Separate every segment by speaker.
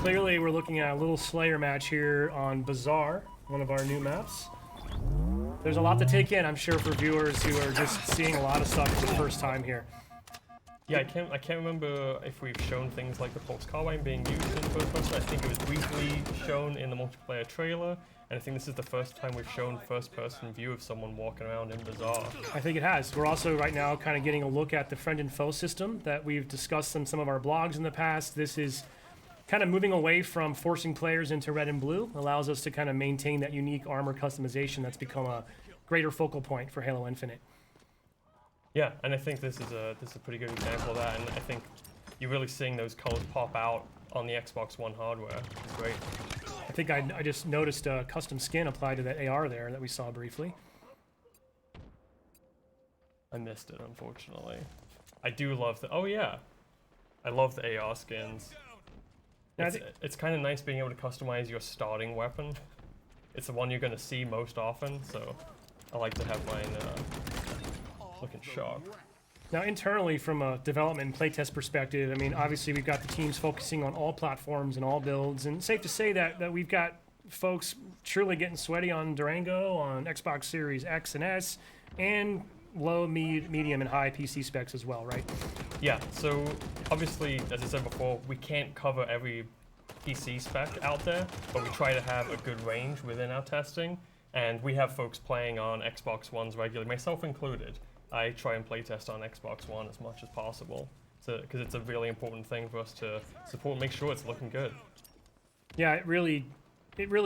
Speaker 1: clearly we're looking at a little Slayer match here on Bazaar, one of our new maps. There's a lot to take in, I'm sure, for viewers who are just seeing a lot of stuff for the first time here.
Speaker 2: Yeah, I can't remember if we've shown things like the Pulse Carbine being used in first person. I think it was briefly shown in the multiplayer trailer, and I think this is the first time we've shown first-person view of someone walking around in Bazaar.
Speaker 1: I think it has. We're also right now kind of getting a look at the friend and foe system that we've discussed in some of our blogs in the past. This is kind of moving away from forcing players into red and blue, allows us to kind of maintain that unique armor customization that's become a greater focal point for Halo Infinite.
Speaker 2: Yeah, and I think this is a pretty good example of that, and I think you're really seeing those colors pop out on the Xbox One hardware. It's great.
Speaker 1: I think I just noticed a custom skin applied to that AR there that we saw briefly.
Speaker 2: I missed it, unfortunately. I do love the... Oh, yeah. I love the AR skins. It's kind of nice being able to customize your starting weapon. It's the one you're going to see most often, so I like to have mine looking sharp.
Speaker 1: Now, internally, from a development and playtest perspective, I mean, obviously we've got the teams focusing on all platforms and all builds, and safe to say that we've got folks truly getting sweaty on Durango, on Xbox Series X and S, and low, medium, and high PC specs as well, right?
Speaker 2: Yeah, so obviously, as I said before, we can't cover every PC spec out there, but we try to have a good range within our testing, and we have folks playing on Xbox Ones regularly, myself included. I try and playtest on Xbox One as much as possible, because it's a really important thing for us to support and make sure it's looking good.
Speaker 1: Yeah, it really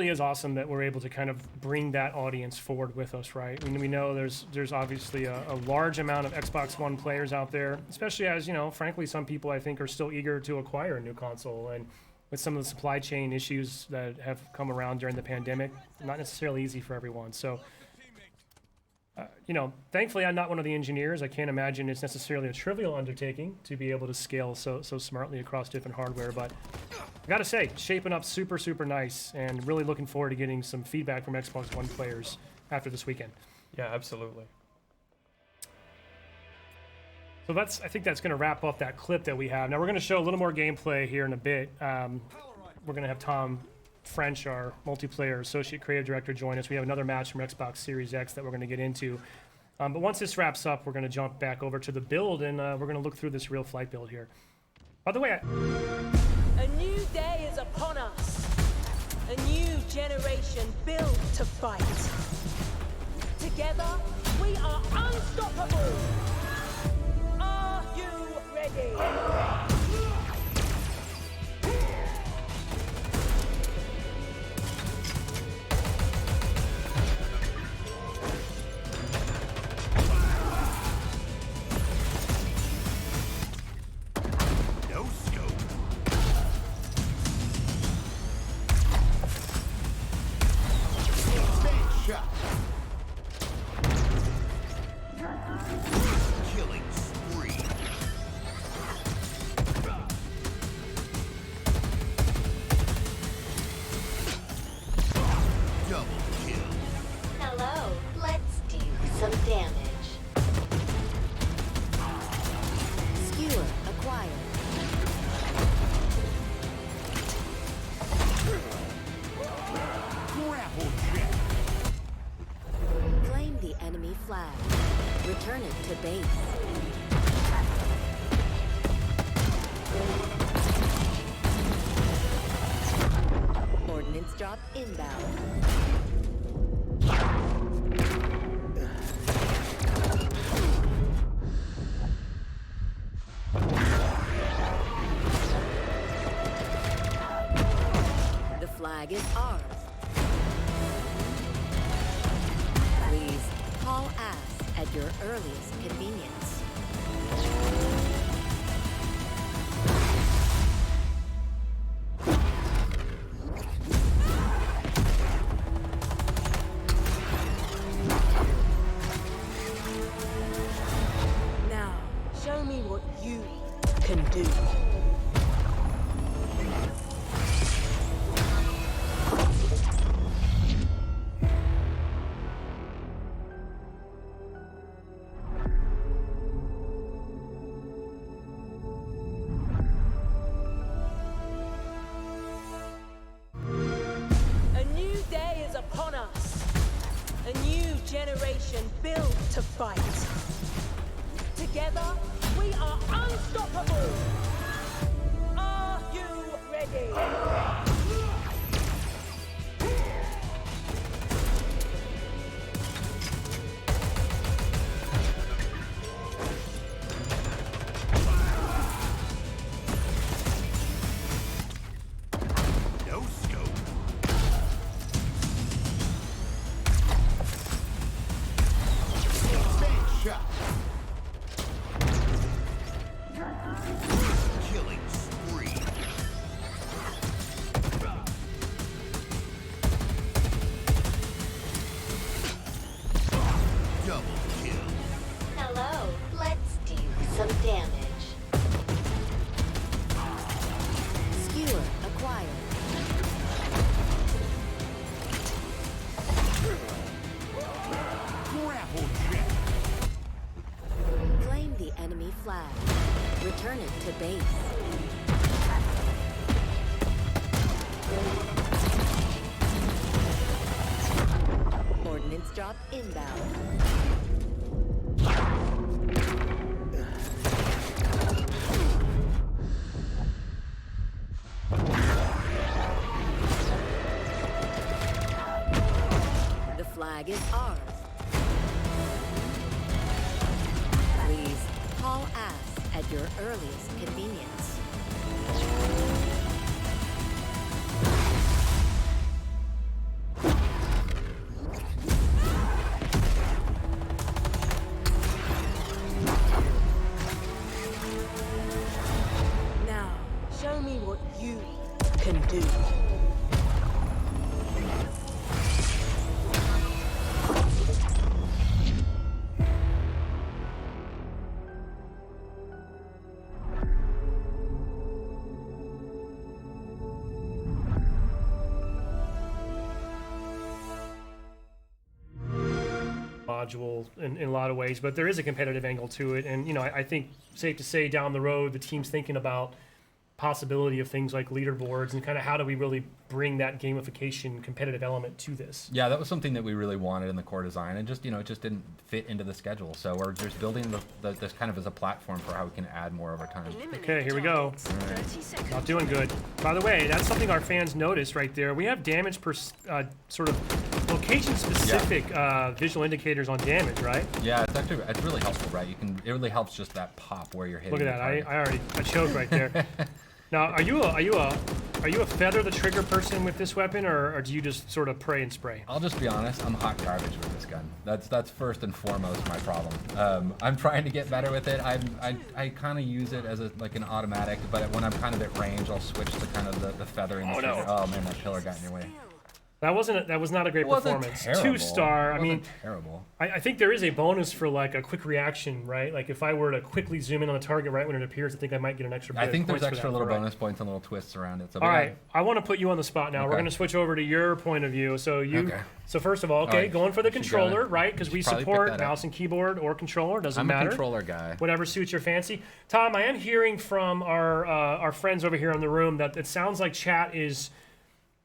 Speaker 1: is awesome that we're able to kind of bring that audience forward with us, right? I mean, we know there's obviously a large amount of Xbox One players out there, especially as, you know, frankly, some people I think are still eager to acquire a new console, and with some of the supply chain issues that have come around during the pandemic, not necessarily easy for everyone. So, you know, thankfully I'm not one of the engineers. I can't imagine it's necessarily a trivial undertaking to be able to scale so smartly across different hardware, but I gotta say, shaping up super, super nice, and really looking forward to getting some feedback from Xbox One players after this weekend.
Speaker 2: Yeah, absolutely.
Speaker 1: So I think that's gonna wrap up that clip that we have. Now we're gonna show a little more gameplay here in a bit. We're gonna have Tom French, our multiplayer associate creative director, join us. We have another match from Xbox Series X that we're going to get into. But once this wraps up, we're going to jump back over to the build, and we're going to look through this real flight build here. By the way,
Speaker 3: a new day is upon us. A new generation built to fight. Together, we are unstoppable. Are you ready?
Speaker 4: Return it to base. Ordnance drop inbound. The flag is ours. Please haul ass at your earliest convenience.
Speaker 3: Now, show me what you can do. generation built to fight. Together, we are unstoppable. Are you ready?
Speaker 5: No scope. Big shot. Killing spree. Double kill.
Speaker 4: Hello, let's do some damage. Skewer acquired.
Speaker 5: Grapple jack.
Speaker 4: Claim the enemy flag. Return it to base. Ordnance drop inbound. The flag is ours. Please haul ass at your earliest convenience.
Speaker 3: Now, show me what you can do.
Speaker 1: Module in a lot of ways, but there is a competitive angle to it. And, you know, I think safe to say down the road, the team's thinking about possibility of things like leaderboards and kind of how do we really bring that gamification competitive element to this.
Speaker 6: Yeah, that was something that we really wanted in the core design, and just, you know, it just didn't fit into the schedule. So we're just building this kind of as a platform for how we can add more over time.
Speaker 1: Okay, here we go. Not doing good. By the way, that's something our fans noticed right there. We have damage per sort of location-specific visual indicators on damage, right?
Speaker 6: Yeah, it's really helpful, right? It really helps just that pop where you're hitting.
Speaker 1: Look at that.
Speaker 6: the
Speaker 1: I choked right there. Now, are you a feather the trigger person with this weapon, or do you just sort of pray and spray?
Speaker 6: I'll just be honest, I'm hot garbage with this gun. That's first and foremost my problem. I'm trying to get better with it. I kind of use it as like an automatic, but when I'm kind of at range, I'll switch to kind of the feathering.
Speaker 1: Oh, no.
Speaker 6: Oh man, that pillar got in your way.
Speaker 1: That was not a great
Speaker 6: It wasn't
Speaker 1: performance.
Speaker 6: terrible.
Speaker 1: 2-star. I
Speaker 6: It
Speaker 1: mean,
Speaker 6: wasn't terrible.
Speaker 1: I think there is a bonus for like a quick reaction, right? Like if I were to quickly zoom in on the target right when it appears, I think I might get an extra. Bit
Speaker 6: I think
Speaker 1: of
Speaker 6: there's
Speaker 1: points for
Speaker 6: extra
Speaker 1: that,
Speaker 6: little
Speaker 1: right?
Speaker 6: bonus points and little twists around it. So
Speaker 1: All right, I want to put you on the spot now. We're
Speaker 6: Okay.
Speaker 1: going to switch over to your point of view. So you,
Speaker 6: Okay.
Speaker 1: so first of all, okay,
Speaker 6: All right.
Speaker 1: going for the
Speaker 6: Should
Speaker 1: controller,
Speaker 6: go.
Speaker 1: right? Because we
Speaker 6: Should probably pick
Speaker 1: support
Speaker 6: that up.
Speaker 1: mouse and keyboard or controller, doesn't
Speaker 6: I'm
Speaker 1: matter.
Speaker 6: a controller guy.
Speaker 1: Whatever suits your fancy. Tom, I am hearing from our friends over here in the room that it sounds like chat is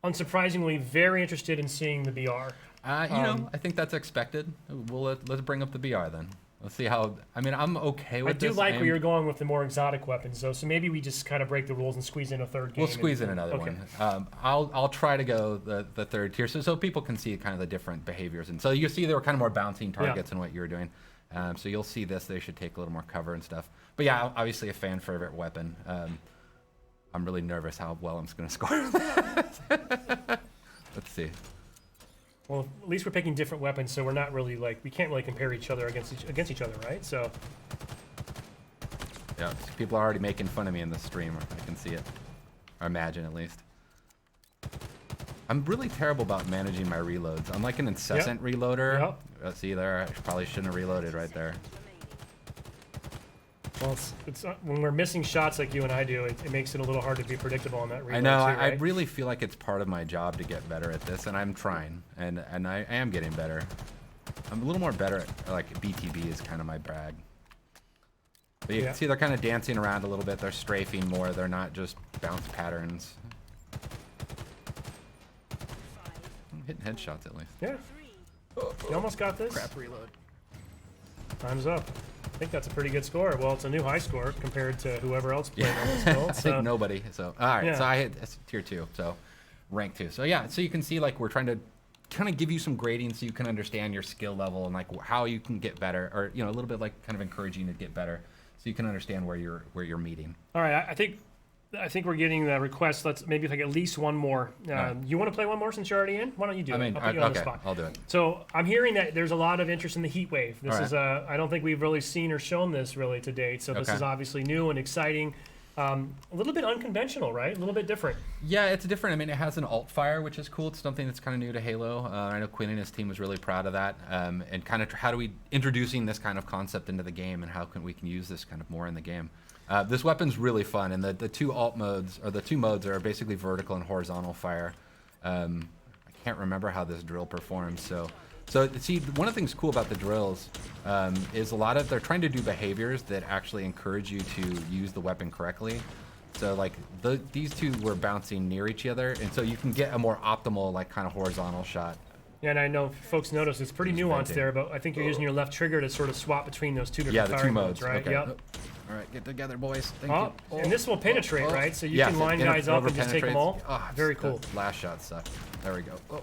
Speaker 1: unsurprisingly very interested in seeing the BR.
Speaker 6: You know, I think that's expected. Let's bring up the BR then. Let's see how. I mean, I'm okay with
Speaker 1: I do
Speaker 6: this.
Speaker 1: like where you're going with the more exotic weapons, though. So maybe we just kind of break the rules and squeeze in a third game.
Speaker 6: We'll squeeze in another
Speaker 1: okay.
Speaker 6: one. I'll try to go the third tier so people can see kind of the different behaviors. And so you see there were kind of more bouncing targets than what you were doing. So you'll see this. They should take a little more cover and stuff. But yeah, obviously a fan favorite weapon. I'm really nervous how well I'm going to score. Let's see.
Speaker 1: Well, at least we're picking different weapons, so we're not really like we can't really compare each other against each other, right? So
Speaker 6: Yeah, people are already making fun of me in the stream. I can see it, or imagine at least. I'm really terrible about managing my reloads. I'm like an incessant reloader.
Speaker 1: Yep.
Speaker 6: See there, I probably shouldn't have reloaded right there.
Speaker 1: well, it's when we're missing shots like you and I do, it makes it a little hard to be predictable on that reload.
Speaker 6: I know.
Speaker 1: Too,
Speaker 6: I
Speaker 1: right?
Speaker 6: really feel like it's part of my job to get better at this, and I'm trying, and I am getting better. I'm a little more better at like BTB is kind of my brag. But you can see they're kind of dancing around a little bit. They're strafing more. They're not just bounce patterns. I'm hitting headshots at least.
Speaker 1: Yeah. You almost got this.
Speaker 6: Crap reload.
Speaker 1: Time's up. I think that's a pretty good score. Well, it's a new high score compared to whoever else played on this build.
Speaker 6: I think nobody. So all right.
Speaker 1: Yeah.
Speaker 6: So I hit tier 2. So rank 2. So yeah. So you can see like we're trying to kind of give you some grading so you can understand your skill level and like how you can get better, or a little bit like kind of encouraging you to get better, so you can understand where you're meeting.
Speaker 1: All right. I think we're getting the request. Let's maybe like at least one more.
Speaker 6: right.
Speaker 1: You want to play one more since you're already in? Why don't you do
Speaker 6: I mean,
Speaker 1: it? I'll put you on the
Speaker 6: okay,
Speaker 1: spot.
Speaker 6: I'll do it.
Speaker 1: So I'm hearing that there's a lot of interest in the heat wave. This
Speaker 6: All right.
Speaker 1: is I don't think we've really seen or shown this really to date. So this
Speaker 6: Okay.
Speaker 1: is obviously new and exciting. A little bit unconventional, right? A little bit different.
Speaker 6: Yeah, it's different. I mean, it has an alt fire, which is cool. It's something that's kind of new to Halo. I know Quinn and his team was really proud of that. And kind of how do we introducing this kind of concept into the game, and how can we use this kind of more in the game. This weapon's really fun, and the two alt modes, or the two modes, are basically vertical and horizontal fire. I can't remember how this drill performs, so see, one of the things cool about the drills is they're trying to do behaviors that actually encourage you to use the weapon correctly. So like these two were bouncing near each other, and so you can get a more optimal like kind of horizontal shot.
Speaker 1: Yeah, and I know folks notice it's pretty nuanced
Speaker 6: venting.
Speaker 1: there, but I think you're using your left trigger to sort of swap between those two different
Speaker 6: Yeah, the
Speaker 1: firing
Speaker 6: two modes,
Speaker 1: right?
Speaker 6: Okay.
Speaker 1: Yep.
Speaker 6: All right, get together, boys. Thank
Speaker 1: Oh,
Speaker 6: you.
Speaker 1: and this will penetrate,
Speaker 6: oh.
Speaker 1: right? So you
Speaker 6: Yeah,
Speaker 1: can line
Speaker 6: it
Speaker 1: guys up and just take them all.
Speaker 6: Oh,
Speaker 1: Very
Speaker 6: the
Speaker 1: cool.
Speaker 6: Last shot sucked. There we go. Oh.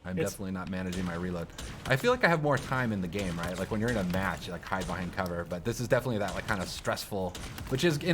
Speaker 6: I'm
Speaker 1: It's-
Speaker 6: definitely not managing my reload. I feel like I have more time in the game, right? Like when you're in a match, you like hide behind cover, but this is definitely that like kind of stressful, which is in